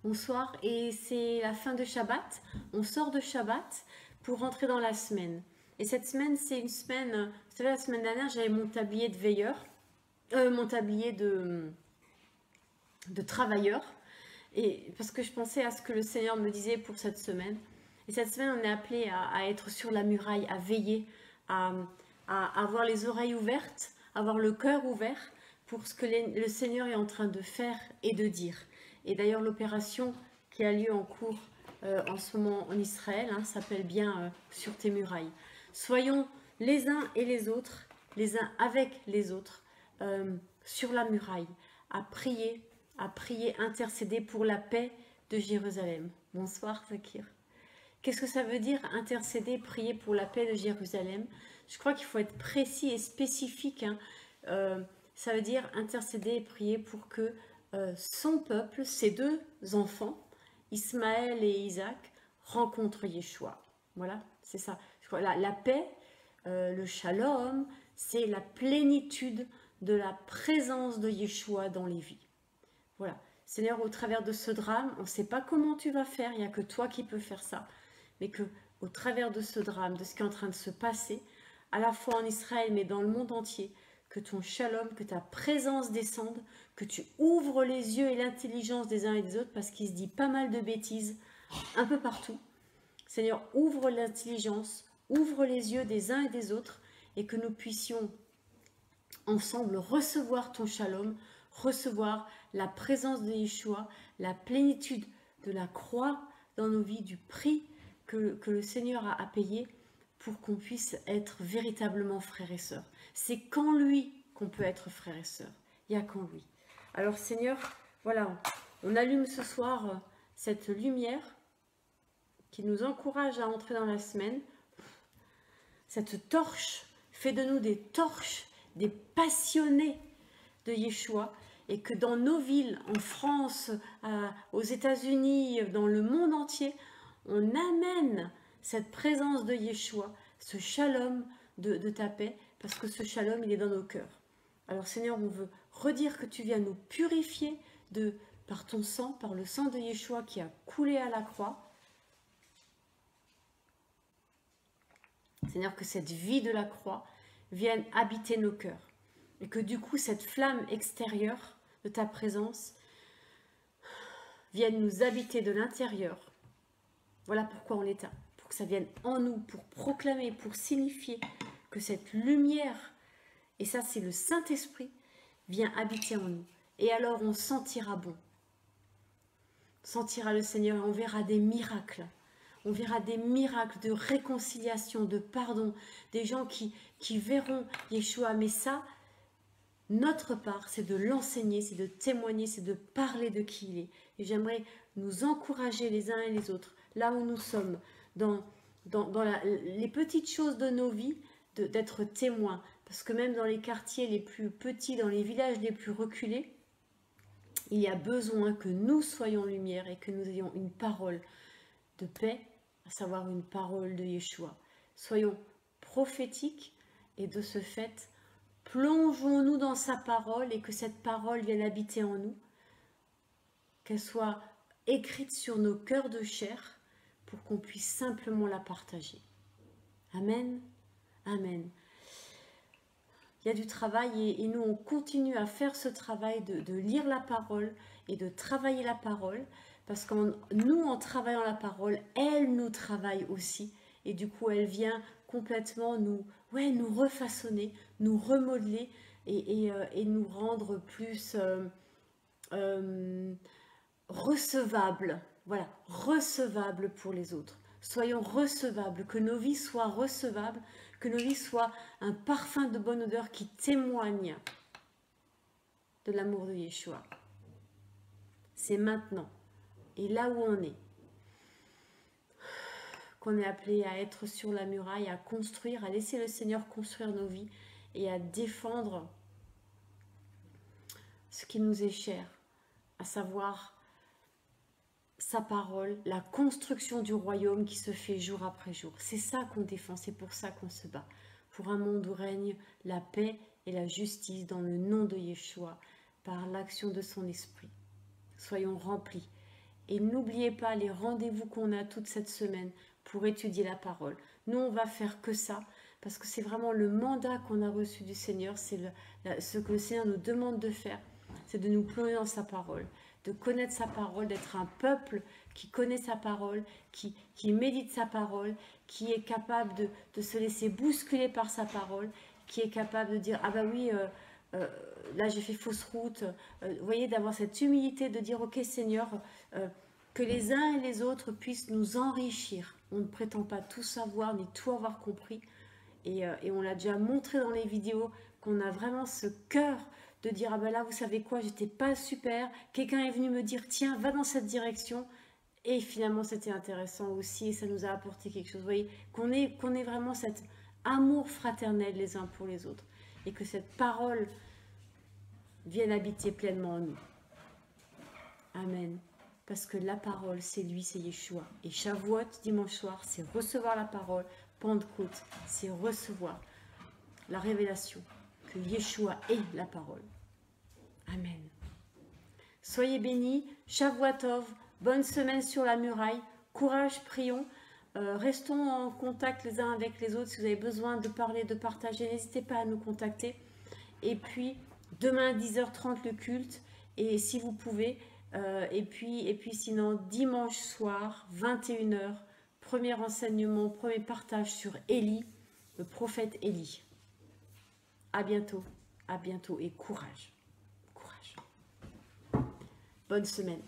Bonsoir, et c'est la fin de Shabbat. On sort de Shabbat pour rentrer dans la semaine. Et cette semaine, c'est une semaine... Vous savez, la semaine dernière, j'avais mon tablier de veilleur, mon tablier de travailleur. Et parce que je pensais à ce que le Seigneur me disait pour cette semaine. Et cette semaine, on est appelé à être sur la muraille, à veiller, à avoir les oreilles ouvertes, avoir le cœur ouvert pour ce que le Seigneur est en train de faire et de dire. Et d'ailleurs, l'opération qui a lieu en cours en ce moment en Israël s'appelle bien Sur tes murailles. Soyons les uns et les autres, les uns avec les autres, sur la muraille, à prier, intercéder pour la paix de Jérusalem. Bonsoir, Zakir. Qu'est-ce que ça veut dire intercéder, prier pour la paix de Jérusalem? Je crois qu'il faut être précis et spécifique. Ça veut dire intercéder et prier pour que son peuple, ses deux enfants, Ismaël et Isaac, rencontrent Yeshua. Voilà, c'est ça. Je crois, la paix, le shalom, c'est la plénitude de la présence de Yeshua dans les vies. Voilà. Seigneur, au travers de ce drame, on ne sait pas comment tu vas faire, il n'y a que toi qui peux faire ça. Mais que au travers de ce drame, de ce qui est en train de se passer, à la fois en Israël, mais dans le monde entier, que ton shalom, que ta présence descende, que tu ouvres les yeux et l'intelligence des uns et des autres, parce qu'il se dit pas mal de bêtises un peu partout. Seigneur, ouvre l'intelligence, ouvre les yeux des uns et des autres, et que nous puissions ensemble recevoir ton shalom, recevoir la présence de Yeshua, la plénitude de la croix dans nos vies, du prix que le Seigneur a payé pour qu'on puisse être véritablement frères et sœurs. C'est qu'en lui qu'on peut être frères et sœurs. Il n'y a qu'en lui. Alors Seigneur, voilà, on allume ce soir cette lumière qui nous encourage à entrer dans la semaine. Cette torche, fait de nous des torches, des passionnés de Yeshua, et que dans nos villes, en France, aux États-Unis, dans le monde entier, on amène cette présence de Yeshua, ce shalom de ta paix, parce que ce shalom, il est dans nos cœurs. Alors Seigneur, on veut redire que tu viens nous purifier par ton sang, par le sang de Yeshua qui a coulé à la croix. Seigneur, que cette vie de la croix vienne habiter nos cœurs. Et que du coup, cette flamme extérieure de ta présence vienne nous habiter de l'intérieur. Voilà pourquoi on est là. Pour que ça vienne en nous, pour proclamer, pour signifier que cette lumière, et ça c'est le Saint-Esprit, vient habiter en nous. Et alors on sentira bon. On sentira le Seigneur et on verra des miracles. On verra des miracles de réconciliation, de pardon, des gens qui verront Yeshua. Mais ça, notre part, c'est de l'enseigner, c'est de témoigner, c'est de parler de qui il est. Et j'aimerais nous encourager les uns et les autres, là où nous sommes, dans les petites choses de nos vies, d'être témoins. Parce que même dans les quartiers les plus petits, dans les villages les plus reculés, il y a besoin que nous soyons lumière et que nous ayons une parole de paix, à savoir une parole de Yeshua. Soyons prophétiques et de ce fait, plongeons-nous dans sa parole et que cette parole vienne habiter en nous, qu'elle soit écrite sur nos cœurs de chair pour qu'on puisse simplement la partager. Amen, amen. Il y a du travail et nous on continue à faire ce travail de lire la parole et de travailler la parole parce que nous en travaillant la parole, elle nous travaille aussi et du coup elle vient complètement nous refaçonner, nous remodeler et nous rendre plus recevables. voilà, recevables pour les autres. Soyons recevables, que nos vies soient recevables, que nos vies soient un parfum de bonne odeur qui témoigne de l'amour de Yeshua. C'est maintenant, et là où on est, qu'on est appelé à être sur la muraille, à construire, à laisser le Seigneur construire nos vies et à défendre ce qui nous est cher, à savoir sa parole, la construction du royaume qui se fait jour après jour. C'est ça qu'on défend, c'est pour ça qu'on se bat. Pour un monde où règne la paix et la justice dans le nom de Yeshua, par l'action de son esprit. Soyons remplis. Et n'oubliez pas les rendez-vous qu'on a toute cette semaine pour étudier la parole. Nous, on va faire que ça, parce que c'est vraiment le mandat qu'on a reçu du Seigneur, c'est ce que le Seigneur nous demande de faire, c'est de nous plonger dans sa parole, de connaître sa parole, d'être un peuple qui connaît sa parole, qui médite sa parole, qui est capable de se laisser bousculer par sa parole, qui est capable de dire « Ah bah oui, là j'ai fait fausse route ». Vous voyez, d'avoir cette humilité de dire « Ok Seigneur, que les uns et les autres puissent nous enrichir. On ne prétend pas tout savoir ni tout avoir compris. Et on l'a déjà montré dans les vidéos qu'on a vraiment ce cœur de dire « Ah ben là, vous savez quoi, j'étais pas super. Quelqu'un est venu me dire « Tiens, va dans cette direction. » Et finalement, c'était intéressant aussi et ça nous a apporté quelque chose. Vous voyez, qu'on ait vraiment cet amour fraternel les uns pour les autres. Et que cette parole vienne habiter pleinement en nous. Amen. Parce que la parole, c'est lui, c'est Yeshua. Et Shavuot, dimanche soir, c'est recevoir la parole. Pentecôte, c'est recevoir la révélation que Yeshua est la parole. Amen. Soyez bénis. Shavuot Tov. Bonne semaine sur la muraille. Courage, prions. Restons en contact les uns avec les autres. Si vous avez besoin de parler, de partager, n'hésitez pas à nous contacter. Et puis, demain, 10h30, le culte. Et si vous pouvez... et puis sinon, dimanche soir, 21h, premier enseignement, premier partage sur Élie, le prophète Élie. À bientôt et courage. Courage. Bonne semaine.